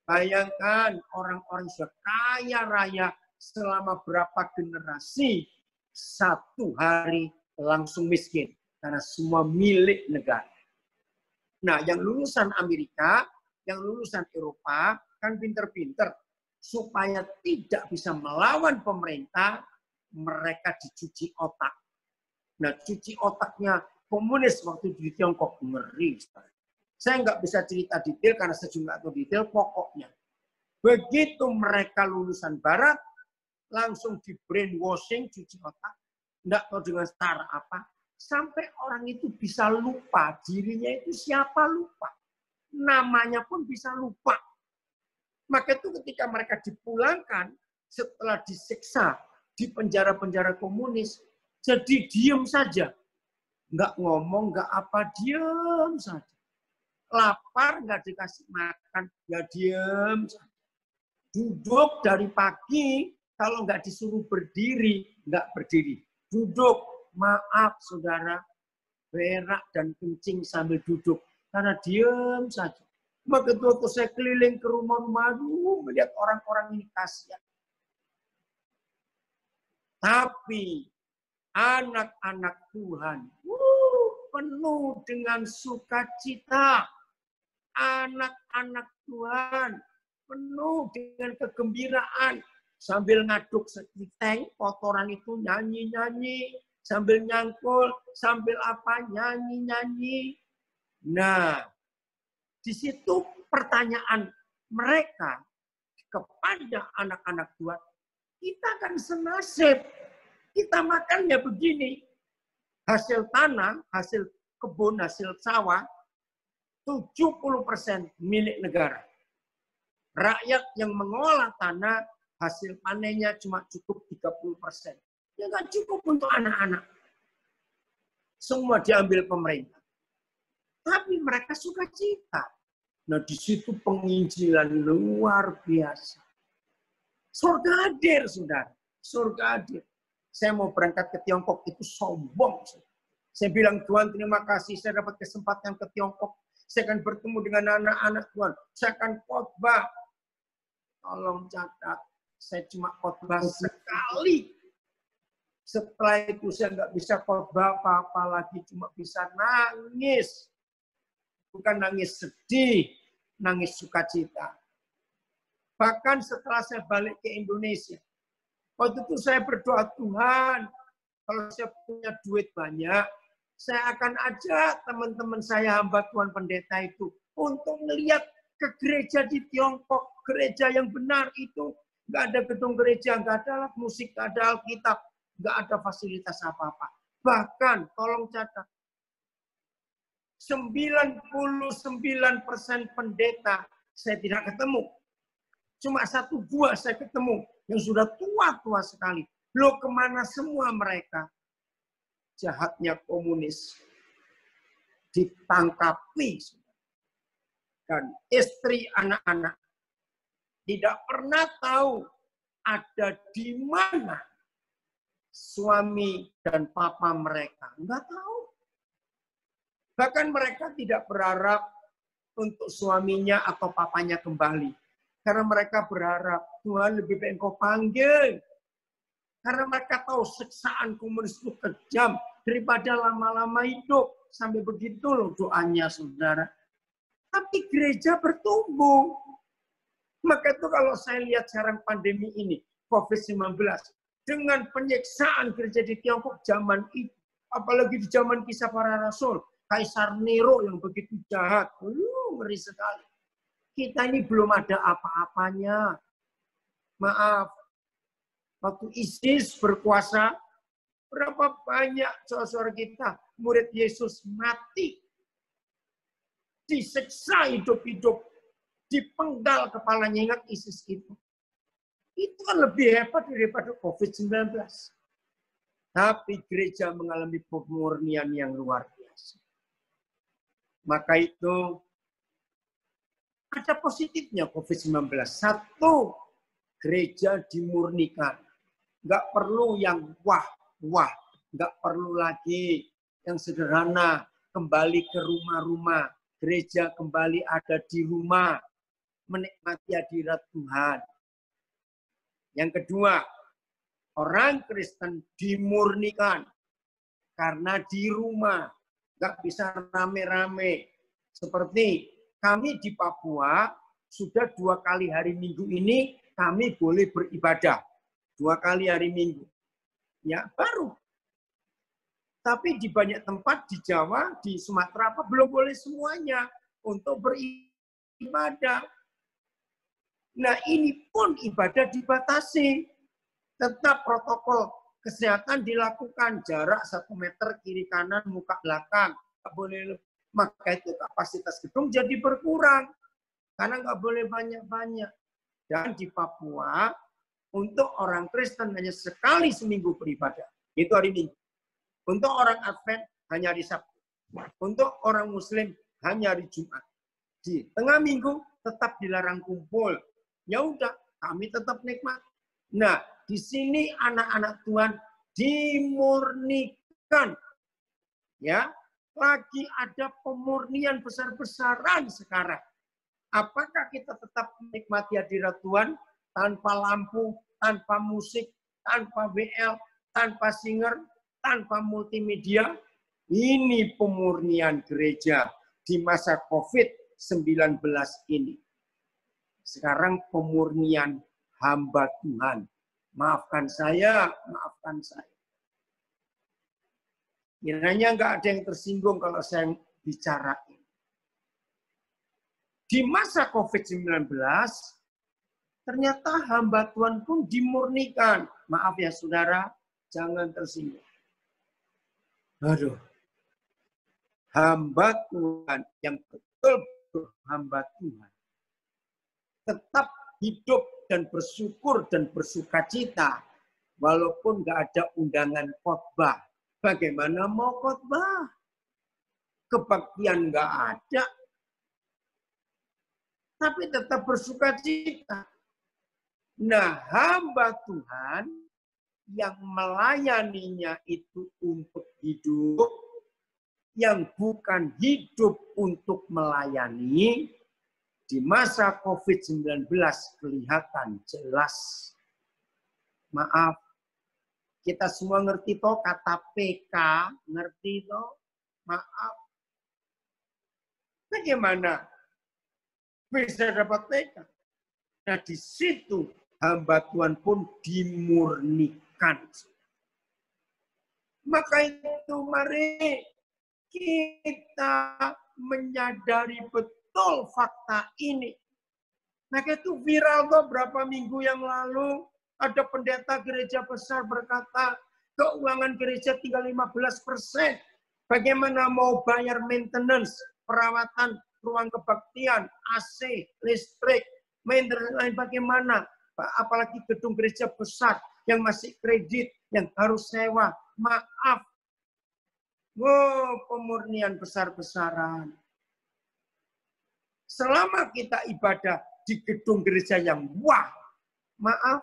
Bayangkan orang-orang sudah kaya raya selama berapa generasi, 1 hari langsung miskin. Karena semua milik negara. Nah, yang lulusan Amerika, yang lulusan Eropa, kan pinter-pinter. Supaya tidak bisa melawan pemerintah, mereka dicuci otak. Nah, cuci otaknya komunis waktu di Tiongkok, ngeri. Saya nggak bisa cerita detail karena sejumlah atau detail, pokoknya. Begitu mereka lulusan barat, langsung di brainwashing, cuci otak. Nggak tahu dengan cara apa. Sampai orang itu bisa lupa, dirinya itu siapa lupa. Namanya pun bisa lupa. Maka itu ketika mereka dipulangkan, setelah disiksa di penjara-penjara komunis, jadi diem saja. Nggak ngomong, nggak apa, diem saja. Lapar, nggak dikasih makan, ya diem saja. Duduk dari pagi, kalau nggak disuruh berdiri, nggak berdiri. Duduk, maaf saudara, berak dan kencing sambil duduk. Karena diem saja. Maka waktu saya keliling ke rumah-rumah, melihat orang-orang ini kasihan. Tapi anak-anak Tuhan penuh dengan sukacita. Anak-anak Tuhan penuh dengan kegembiraan. Sambil ngaduk sekiteng, kotoran itu nyanyi-nyanyi. Sambil nyangkul, sambil apa, nyanyi-nyanyi. Nah, di situ pertanyaan mereka kepada anak-anak Tuhan, kita kan senasib, kita makannya begini, hasil tanah, hasil kebun, hasil sawah, 70% milik negara. Rakyat yang mengolah tanah, hasil panennya cuma cukup 30%. Ya nggak cukup untuk anak-anak. Semua diambil pemerintah. Tapi mereka suka cita. Nah, di situ penginjilan luar biasa. Surga hadir, saudara. Surga hadir. Saya mau berangkat ke Tiongkok, itu sombong. Saya bilang, Tuhan terima kasih, saya dapat kesempatan ke Tiongkok. Saya akan bertemu dengan anak-anak Tuhan. Saya akan khotbah. tolong catat, saya cuma khotbah sekali. Setelah itu saya nggak bisa khotbah apa-apa lagi, cuma bisa nangis. Bukan nangis sedih, nangis sukacita. Bahkan setelah saya balik ke Indonesia, waktu itu saya berdoa, Tuhan, kalau saya punya duit banyak, saya akan ajak teman-teman saya hamba Tuhan pendeta itu untuk melihat ke gereja di Tiongkok, gereja yang benar itu. Nggak ada gedung gereja, nggak ada alat musik, nggak ada Alkitab, nggak ada fasilitas apa-apa. Bahkan, tolong catat, 99% pendeta saya tidak ketemu. Cuma 1-2 saya ketemu yang sudah tua-tua sekali. Loh, kemana semua mereka? Jahatnya komunis. Ditangkapi. Dan istri anak-anak tidak pernah tahu ada di mana suami dan papa mereka. Enggak tahu. Bahkan mereka tidak berharap untuk suaminya atau papanya kembali. Karena mereka berharap, Tuhan lebih baik engkau panggil. Karena mereka tahu siksaan komunis itu kejam daripada lama-lama hidup. Sampai begitu loh doanya, saudara. Tapi gereja bertumbuh. Maka itu kalau saya lihat sekarang pandemi ini, COVID-19, dengan penyiksaan gereja di Tiongkok zaman itu, apalagi di zaman kisah para rasul, Kaisar Nero yang begitu jahat, ngeri sekali. Kita ini belum ada apa-apanya. Maaf, waktu ISIS berkuasa, berapa banyak saudara kita, murid Yesus mati. Disiksa hidup-hidup, dipenggal kepalanya, ingat ISIS itu. Itu kan lebih hebat daripada COVID-19. Tapi gereja mengalami pemurnian yang luar biasa. Maka itu ada positifnya COVID-19. Satu, gereja dimurnikan. Nggak perlu yang wah. Nggak perlu lagi yang sederhana. Kembali ke rumah-rumah. Gereja kembali ada di rumah. Menikmati hadirat Tuhan. Yang kedua, orang Kristen dimurnikan. Karena di rumah. Nggak bisa rame-rame. Seperti kami di Papua, sudah 2 kali hari Minggu ini, kami boleh beribadah. 2 kali hari Minggu. Ya, baru. Tapi di banyak tempat di Jawa, di Sumatera, belum boleh semuanya untuk beribadah. Nah, ini pun ibadah dibatasi. Tetap protokol kesehatan dilakukan. Jarak 1 meter kiri kanan, muka belakang. Nggak boleh lebih. Maka itu kapasitas gedung jadi berkurang. Karena nggak boleh banyak-banyak. Dan di Papua, untuk orang Kristen hanya sekali seminggu beribadah. Itu hari Minggu. Untuk orang Advent hanya hari Sabtu. Untuk orang Muslim hanya hari Jumat. Di tengah minggu tetap dilarang kumpul. Ya udah, kami tetap nikmat. Nah, di sini anak-anak Tuhan dimurnikan. Ya, lagi ada pemurnian besar-besaran sekarang. Apakah kita tetap menikmati hadirat Tuhan tanpa lampu, tanpa musik, tanpa WL, tanpa singer, tanpa multimedia? Ini pemurnian gereja di masa COVID-19 ini. Sekarang pemurnian hamba Tuhan. Maafkan saya, maafkan saya. Kiranya nggak ada yang tersinggung kalau saya bicara ini. Di masa COVID-19, ternyata hamba Tuhan pun dimurnikan. Maaf ya saudara, jangan tersinggung. Aduh. Hamba Tuhan yang betul-betul hamba Tuhan. Tetap hidup dan bersyukur dan bersukacita. Walaupun nggak ada undangan khotbah. Bagaimana mau khotbah? Kebaktian nggak ada. Tapi tetap bersukacita. Nah, hamba Tuhan yang melayaninya itu untuk hidup, yang bukan hidup untuk melayani, di masa COVID-19 kelihatan jelas. Maaf, kita semua ngerti toh kata PK, ngerti toh? Maaf. Bagaimana bisa dapat PK? Nah, di situ hamba Tuhan pun dimurnikan. Maka itu mari kita menyadari betul fakta ini. Maka itu viral kok berapa minggu yang lalu ada pendeta gereja besar berkata keuangan gereja tinggal 15%. Bagaimana mau bayar maintenance, perawatan ruang kebaktian, AC, listrik, maintenance lain bagaimana? Apalagi gedung gereja besar yang masih kredit, yang harus sewa. Maaf. Wow, pemurnian besar-besaran. Selama kita ibadah di gedung gereja yang wah, maaf.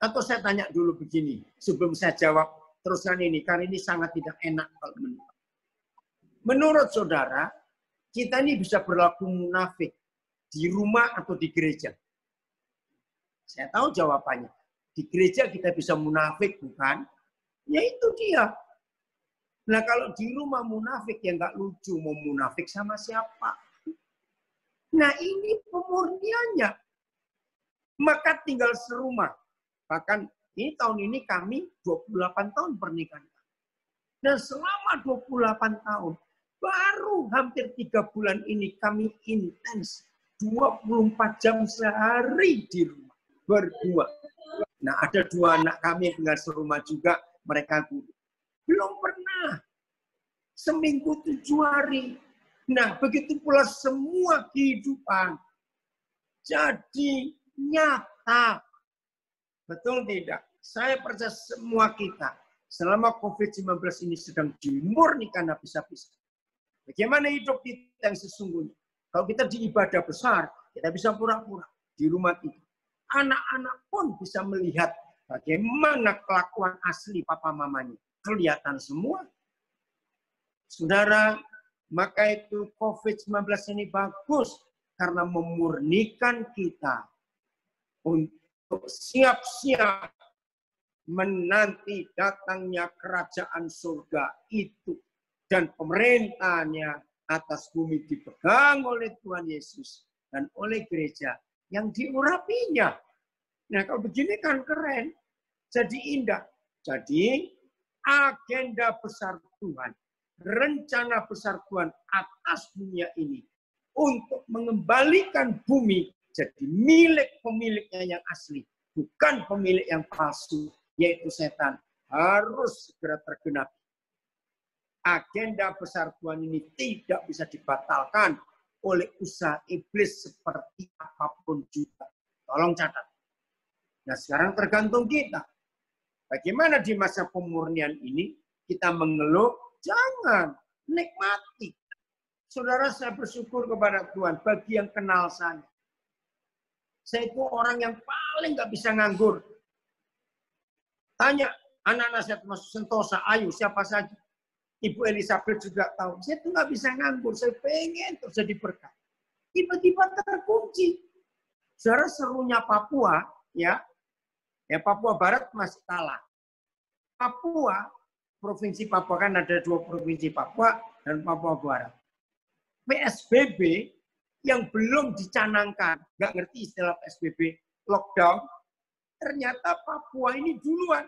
Atau saya tanya dulu begini, sebelum saya jawab teruskan ini, karena ini sangat tidak enak kalau menurut. Menurut saudara, kita ini bisa berlaku munafik di rumah atau di gereja? Saya tahu jawabannya. Di gereja kita bisa munafik, bukan? Ya itu dia. Nah kalau di rumah munafik ya nggak lucu, mau munafik sama siapa? Nah ini pemurniannya. Maka tinggal serumah. Bahkan ini tahun ini kami 28 tahun pernikahan. Dan selama 28 tahun, baru hampir 3 bulan ini kami intens 24 jam sehari di rumah. Berdua. Nah ada 2 anak kami yang tinggal serumah juga, mereka guru. Belum pernah. Seminggu 7 hari. Nah, begitu pula semua kehidupan. Jadi nyata. Betul tidak? Saya percaya semua kita. Selama COVID-19 ini sedang dimurnikan habis-habisan. Bagaimana hidup kita yang sesungguhnya? Kalau kita di ibadah besar, kita bisa pura-pura di rumah kita. Anak-anak pun bisa melihat bagaimana kelakuan asli papa mamanya. Kelihatan semua. Saudara, maka itu COVID-19 ini bagus karena memurnikan kita untuk siap-siap menanti datangnya kerajaan surga itu. Dan pemerintahnya atas bumi dipegang oleh Tuhan Yesus dan oleh gereja yang diurapinya. Nah kalau begini kan keren, jadi indah. Jadi agenda besar Tuhan, rencana besar Tuhan atas dunia ini untuk mengembalikan bumi jadi milik pemiliknya yang asli, bukan pemilik yang palsu, yaitu setan, harus segera tergenapi. Agenda besar Tuhan ini tidak bisa dibatalkan oleh usaha iblis seperti apapun juga. Tolong catat. Nah sekarang tergantung kita. Bagaimana di masa pemurnian ini kita mengeluh? Jangan, nikmati. Saudara, saya bersyukur kepada Tuhan bagi yang kenal saya. Saya itu orang yang paling nggak bisa nganggur. Tanya anak-anak saya termasuk Sentosa, Ayu, siapa saja. Ibu Elizabeth juga tahu. Saya itu nggak bisa nganggur. Saya pengen terjadi berkat. Tiba-tiba terkunci. Saudara, serunya Papua, ya Papua Barat masih kalah. Papua, Provinsi Papua kan ada 2 provinsi Papua dan Papua Barat. PSBB yang belum dicanangkan, nggak ngerti istilah PSBB, lockdown, ternyata Papua ini duluan.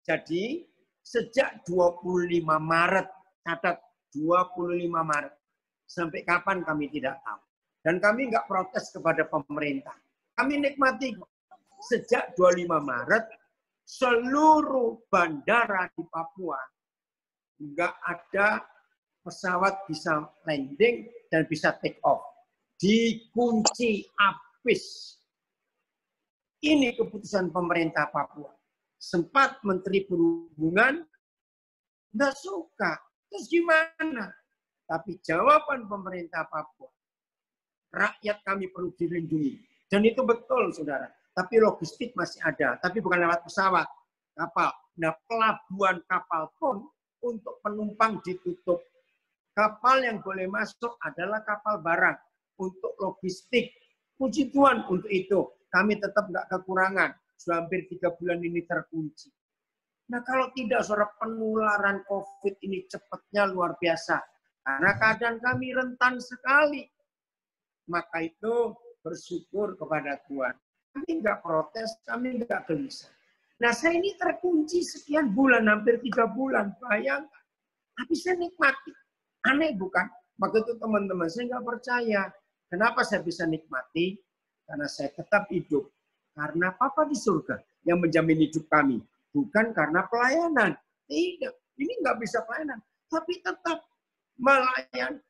Jadi sejak 25 Maret, catat 25 Maret, sampai kapan kami tidak tahu. Dan kami nggak protes kepada pemerintah. Kami nikmati sejak 25 Maret, seluruh bandara di Papua nggak ada pesawat bisa landing dan bisa take off. Dikunci habis. Ini keputusan pemerintah Papua. Sempat Menteri Perhubungan nggak suka. Terus gimana? Tapi jawaban pemerintah Papua, rakyat kami perlu dilindungi. Dan itu betul, saudara. Tapi logistik masih ada. Tapi bukan lewat pesawat, kapal. Nah, pelabuhan kapal pun untuk penumpang ditutup. Kapal yang boleh masuk adalah kapal barang. untuk logistik. Puji Tuhan untuk itu. Kami tetap nggak kekurangan. Sudah hampir 3 bulan ini terkunci. Nah kalau tidak, saudara, penularan COVID ini cepatnya luar biasa. Karena keadaan kami rentan sekali. Maka itu bersyukur kepada Tuhan. Kami nggak protes, kami nggak gelisah. Nah saya ini terkunci sekian bulan, hampir 3 bulan. Bayangkan. Tapi saya nikmati. Aneh bukan? Maka itu teman-teman, saya nggak percaya. Kenapa saya bisa nikmati? Karena saya tetap hidup. Karena Papa di surga yang menjamin hidup kami. Bukan karena pelayanan. Tidak. Ini nggak bisa pelayanan. Tapi tetap melayani.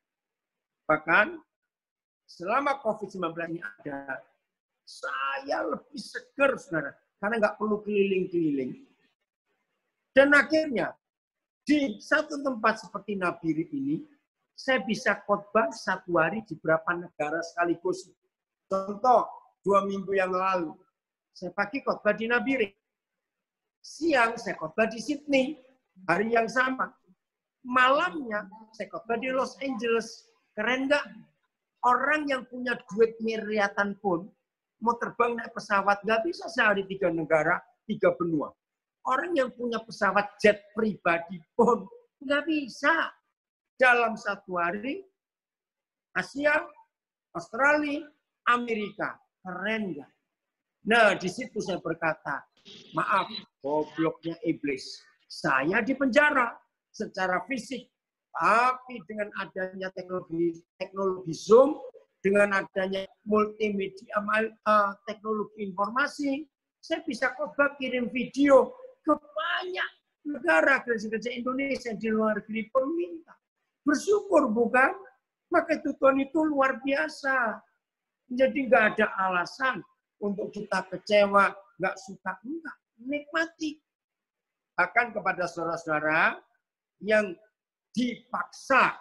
Bahkan selama COVID-19 ini ada, saya lebih seger, saudara. Karena nggak perlu keliling-keliling. Dan akhirnya, di satu tempat seperti Nabire ini, saya bisa khotbah 1 hari di beberapa negara sekaligus. Contoh, 2 minggu yang lalu, saya pagi khotbah di Nabire. Siang, saya khotbah di Sydney. Hari yang sama. Malamnya, saya khotbah di Los Angeles. Keren nggak? Orang yang punya duit miliaran pun, mau terbang naik pesawat, nggak bisa sehari 3 negara, 3 benua. Orang yang punya pesawat jet pribadi pun, nggak bisa. Dalam 1 hari, Asia, Australia, Amerika. Keren nggak? Nah, di situ saya berkata, maaf, gobloknya iblis. Saya di penjara secara fisik. Tapi dengan adanya teknologi Zoom, dengan adanya multimedia, teknologi informasi, saya bisa khotbah kirim video ke banyak negara, gereja-gereja Indonesia di luar negeri pun minta. Bersyukur bukan? Maka itu Tuhan itu luar biasa. Jadi nggak ada alasan untuk kita kecewa, nggak suka, enggak. Nikmati. Bahkan kepada saudara-saudara yang dipaksa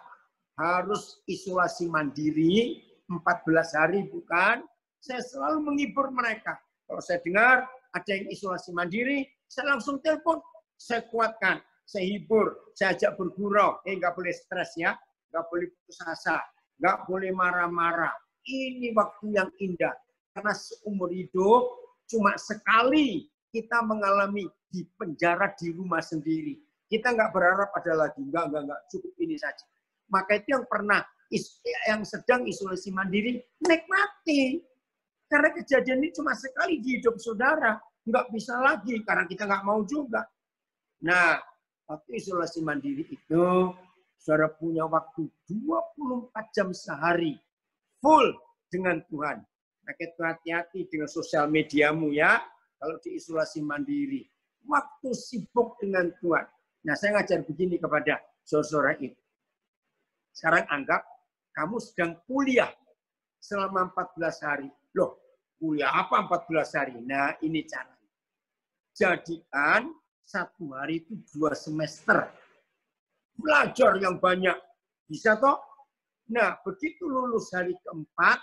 harus isolasi mandiri 14 hari, bukan? Saya selalu menghibur mereka. Kalau saya dengar ada yang isolasi mandiri, saya langsung telepon, saya kuatkan, saya hibur, saya ajak bergurau. Nggak boleh stres ya, nggak boleh putus asa, nggak boleh marah-marah. Ini waktu yang indah. Karena seumur hidup cuma sekali kita mengalami di penjara di rumah sendiri. Kita nggak berharap ada lagi. Nggak. Cukup ini saja. Maka itu yang sedang isolasi mandiri, nikmati. Karena kejadian ini cuma sekali di hidup saudara. Nggak bisa lagi, karena kita nggak mau juga. Nah, waktu isolasi mandiri itu, saudara punya waktu 24 jam sehari. Full dengan Tuhan. Nah, kita hati-hati dengan sosial mediamu ya. Kalau diisolasi mandiri. Waktu sibuk dengan Tuhan. Nah, saya ngajar begini kepada saudara itu. Sekarang anggap kamu sedang kuliah selama 14 hari. Loh, kuliah apa 14 hari? Nah, ini caranya. Jadikan 1 hari itu 2 semester. Belajar yang banyak. Bisa toh? Nah, begitu lulus hari keempat,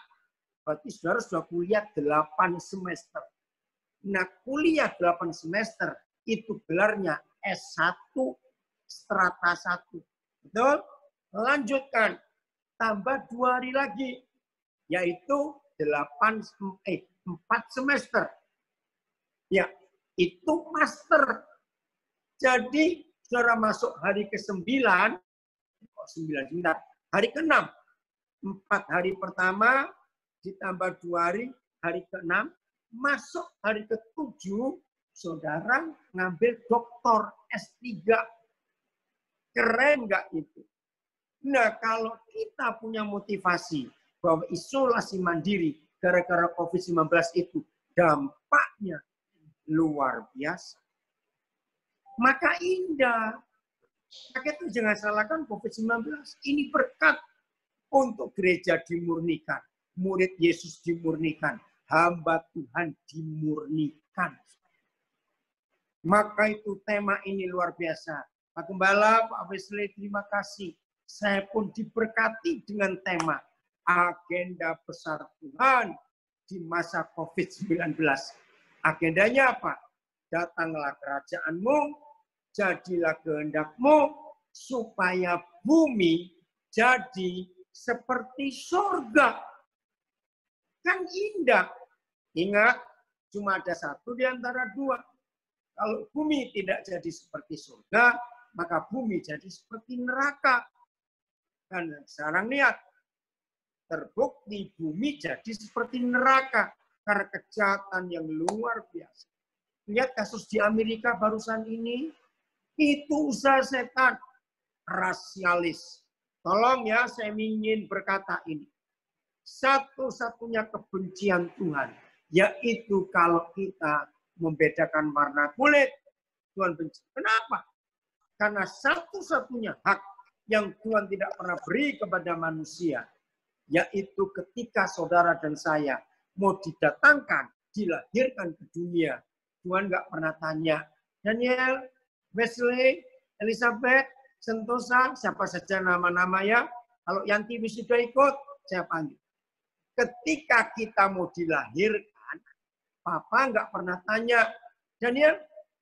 berarti saudara sudah kuliah 8 semester. Nah, kuliah 8 semester, itu gelarnya S1 strata 1. Betul? Lanjutkan. Tambah 2 hari lagi. Yaitu 4 semester. Ya, itu master. Jadi, saudara masuk hari ke-9, hari ke-6. 4 hari pertama, ditambah 2 hari, hari ke-6, masuk hari ke-7, saudara ngambil doktor S3. Keren nggak itu? Nah, kalau kita punya motivasi bahwa isolasi mandiri gara-gara COVID-19 itu dampaknya luar biasa, maka indah. Maka itu jangan salahkan COVID-19. Ini berkat untuk gereja dimurnikan. Murid Yesus dimurnikan. Hamba Tuhan dimurnikan. Maka itu tema ini luar biasa. Pak Gembala, Pak Wesley, terima kasih. Saya pun diberkati dengan tema agenda besar Tuhan di masa COVID-19. Agendanya apa? Datanglah kerajaanmu, jadilah kehendakmu, supaya bumi jadi seperti surga. Kan indah. Ingat, cuma ada satu di antara dua. Kalau bumi tidak jadi seperti surga, maka bumi jadi seperti neraka. Dan sekarang lihat, terbukti bumi jadi seperti neraka karena kejahatan yang luar biasa. Lihat kasus di Amerika barusan ini, itu usaha setan, rasialis. Tolong ya, saya ingin berkata ini. Satu-satunya kebencian Tuhan, yaitu kalau kita membedakan warna kulit, Tuhan benci. Kenapa? Karena satu-satunya hak yang Tuhan tidak pernah beri kepada manusia, yaitu ketika saudara dan saya mau didatangkan, dilahirkan ke dunia, Tuhan nggak pernah tanya, Daniel, Wesley, Elizabeth, Sentosa, siapa saja nama-namanya, kalau Yanti wisuda ikut, saya panggil. Ketika kita mau dilahirkan, Papa nggak pernah tanya, Daniel,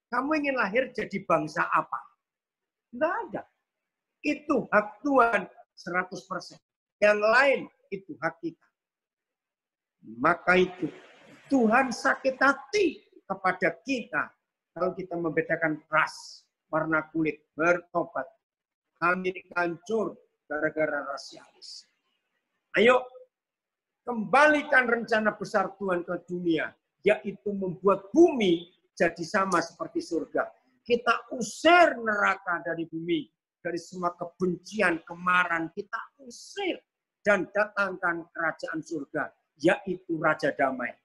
kamu ingin lahir jadi bangsa apa? Nggak ada. Itu hak Tuhan 100%. Yang lain itu hak kita. Maka itu Tuhan sakit hati kepada kita kalau kita membedakan ras, warna kulit, bertobat. Amerika hancur gara-gara rasialis. Ayo, kembalikan rencana besar Tuhan ke dunia, yaitu membuat bumi jadi sama seperti surga. Kita usir neraka dari bumi, dari semua kebencian, kemarahan, kita usir dan datangkan kerajaan surga, yaitu Raja Damai.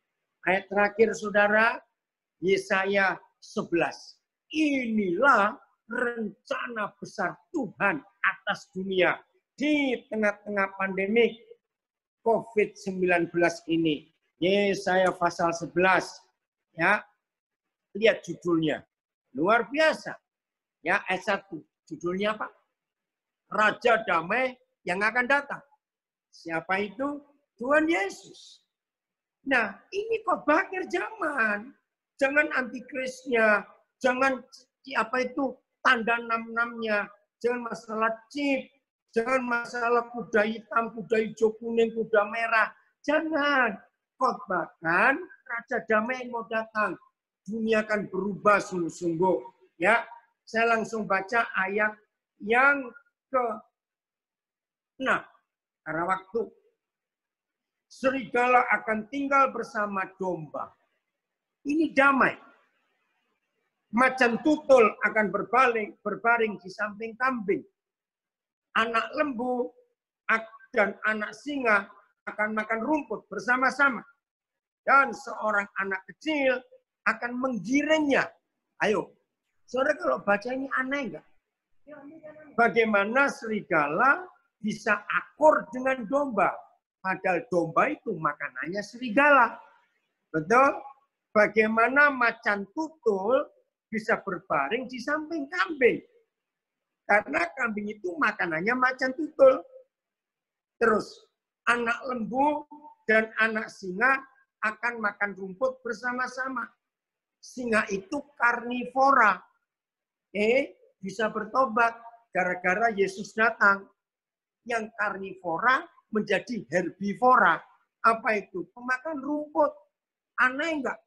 Ayat terakhir, saudara, Yesaya 11. Inilah rencana besar Tuhan atas dunia di tengah-tengah pandemik COVID-19 ini. Yesaya pasal 11. Ya, lihat judulnya. Luar biasa. Ya, ayat 1. Judulnya apa? Raja Damai yang akan datang. Siapa itu? Tuhan Yesus. Nah, ini khotbah akhir zaman. Jangan antikrisnya, jangan apa itu tanda nam-namnya, jangan masalah chip, jangan masalah kuda hitam, kuda hijau, kuning, kuda merah. Jangan. Khotbahkan Raja Damai yang mau datang. Dunia akan berubah sungguh-sungguh. Ya, saya langsung baca ayat yang ke-6. Karena waktu. Serigala akan tinggal bersama domba. Ini damai. Macan tutul akan berbaring di samping kambing. Anak lembu dan anak singa akan makan rumput bersama-sama. Dan seorang anak kecil akan menggiringnya. Ayo, saudara kalau baca ini aneh enggak? Bagaimana serigala bisa akur dengan domba? Padahal domba itu makanannya serigala. Betul? Bagaimana macan tutul bisa berbaring di samping kambing? Karena kambing itu makanannya macan tutul. Terus, anak lembu dan anak singa akan makan rumput bersama-sama. Singa itu karnivora. Bisa bertobat gara-gara Yesus datang. Yang karnivora menjadi herbivora. Apa itu? Pemakan rumput. Aneh enggak?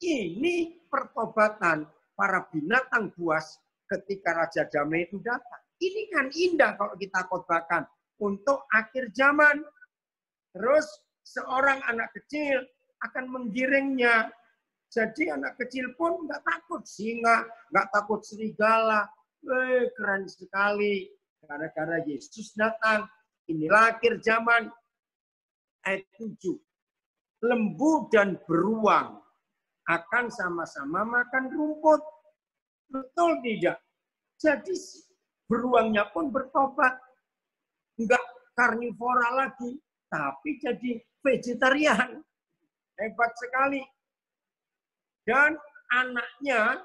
Ini pertobatan para binatang buas ketika Raja Damai itu datang. Ini kan indah kalau kita khotbahkan untuk akhir zaman. Terus seorang anak kecil akan menggiringnya. Jadi anak kecil pun nggak takut singa, nggak takut serigala. Keren sekali. Gara-gara Yesus datang. Inilah akhir zaman. Ayat 7. Lembu dan beruang akan sama-sama makan rumput. Betul tidak? Jadi beruangnya pun bertobat. Enggak karnivora lagi, tapi jadi vegetarian. Hebat sekali. Dan anaknya,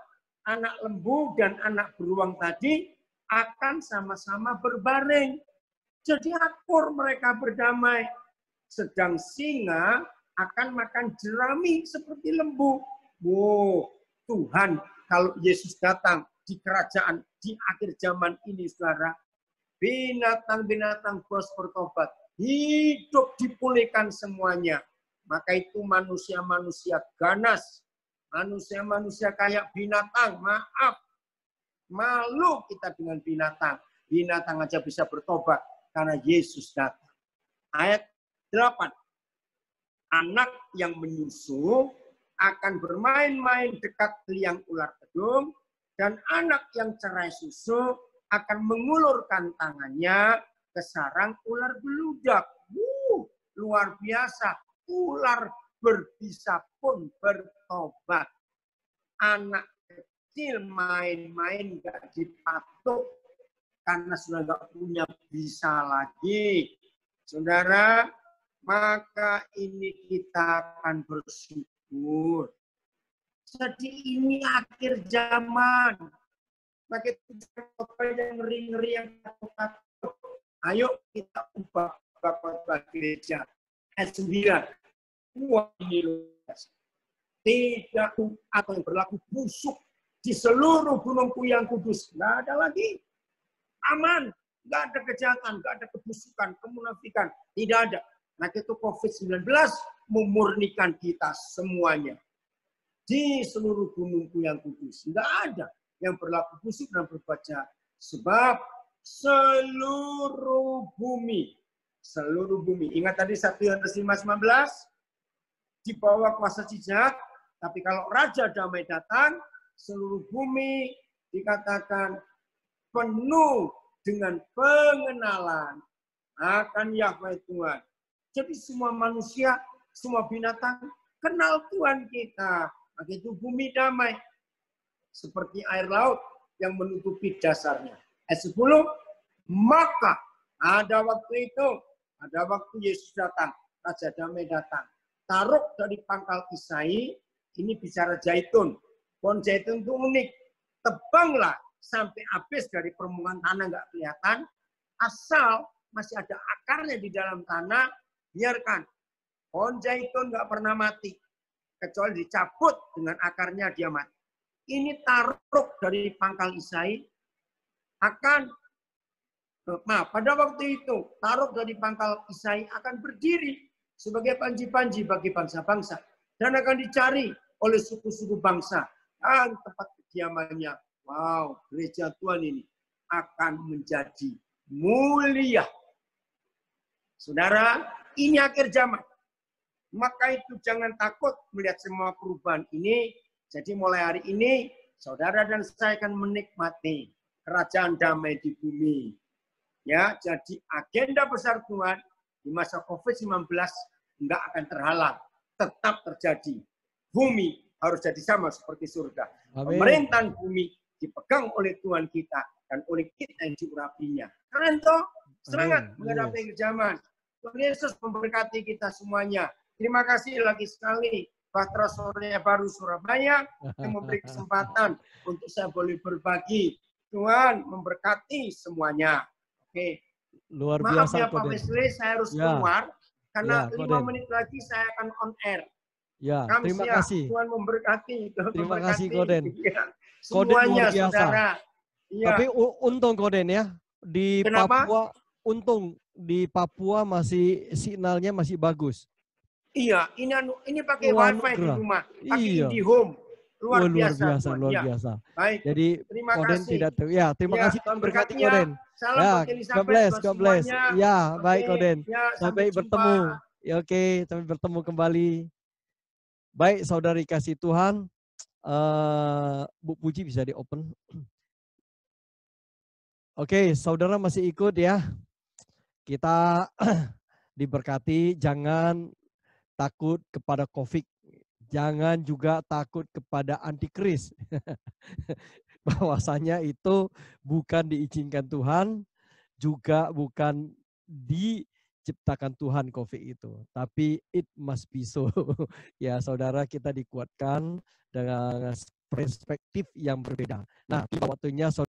anak lembu dan anak beruang tadi akan sama-sama berbaring. Jadi akur mereka berdamai. Sedang singa akan makan jerami seperti lembu. Wow, Tuhan kalau Yesus datang di kerajaan di akhir zaman ini, saudara, binatang-binatang buas bertobat. hidup dipulihkan semuanya. Maka itu manusia-manusia ganas, manusia-manusia kayak binatang, maaf, malu kita dengan binatang. Binatang aja bisa bertobat karena Yesus datang. Ayat 8. Anak yang menyusu akan bermain-main dekat liang ular kedung, dan anak yang cerai susu akan mengulurkan tangannya ke sarang ular beludak. Luar biasa. Ular berbisa pun bertobat. Anak kecil main-main gak dipatuk karena sudah gak punya bisa lagi. Saudara, maka ini kita akan bersyukur. Jadi ini akhir zaman. Maka itu yang ngeri-ngeri yang takut. Ayo kita ubah khotbah gereja. Ayat 9. Wah, ini tidak atau yang berlaku busuk di seluruh gunungku yang kudus. Nggak ada lagi. Aman. Nggak ada kejahatan, nggak ada kebusukan, kemunafikan. Tidak ada. Nah itu COVID-19 memurnikan kita semuanya. Di seluruh gunungku yang kudus. Nggak ada yang berlaku busuk dan berbuat jahat. Sebab seluruh bumi, ingat tadi 1 Yohanes 5:19, di bawah kuasa jahat, tapi kalau Raja Damai datang, seluruh bumi dikatakan penuh dengan pengenalan akan Yahweh Tuhan. Jadi semua manusia, semua binatang kenal Tuhan kita. Maka itu bumi damai. Seperti air laut yang menutupi dasarnya. Ayat 10, maka ada waktu itu, ada waktu Yesus datang, Raja Damai datang. Taruh dari pangkal Isai, ini bicara zaitun. Pohon zaitun itu unik. Tebanglah sampai habis dari permukaan tanah nggak kelihatan. Asal masih ada akarnya di dalam tanah, biarkan. Pohon zaitun nggak pernah mati. Kecuali dicabut dengan akarnya dia mati. Ini taruh dari pangkal Isai akan, pada waktu itu, taruh dari pangkal Isai akan berdiri sebagai panji-panji bagi bangsa-bangsa. Dan akan dicari oleh suku-suku bangsa. Dan tempat kediamannya, wow, gereja Tuhan ini akan menjadi mulia. Saudara, ini akhir zaman. Maka itu jangan takut melihat semua perubahan ini. Jadi mulai hari ini, saudara dan saya akan menikmati kerajaan damai di bumi. Ya, jadi agenda besar Tuhan di masa COVID-19 enggak akan terhalang. Tetap terjadi. Bumi harus jadi sama seperti surga. Amin. Pemerintahan bumi dipegang oleh Tuhan kita dan oleh kita yang diurapinya. Keren toh? Semangat menghadapi zaman. Tuhan Yesus memberkati kita semuanya. Terima kasih lagi sekali Bahtera Surya Baru Surabaya yang memberi kesempatan untuk saya boleh berbagi. Tuhan memberkati semuanya. Oke. Luar Maaf biasa, ya Pak Wesley, saya harus keluar karena 5 menit lagi saya akan on air. Ya, terima kasih. Tuhan memberkati. Terima kasih Koden. Ya, Koden semuanya luar biasa. saudara. Ya. Tapi untung Koden ya, di Kenapa? Papua untung di Papua masih signalnya masih bagus. Iya, ini pakai wifi di rumah, pakai IndiHome. Luar biasa. Luar biasa. Baik. Jadi terima Koden kasih. tidak terima kasih Tuhan berkati Koden. Salam ya, God bless. Ya, baik Koden. Ya, sampai bertemu. Ya, oke, sampai bertemu kembali. Baik, saudari kasih Tuhan. Bu Puji bisa di-open. Oke, saudara masih ikut ya. Kita diberkati, jangan takut kepada COVID. Jangan juga takut kepada antikris. Bahwasanya itu bukan diizinkan Tuhan, juga bukan diciptakan Tuhan COVID itu. Tapi it must be so. Ya saudara, kita dikuatkan dengan perspektif yang berbeda. Nah, waktunya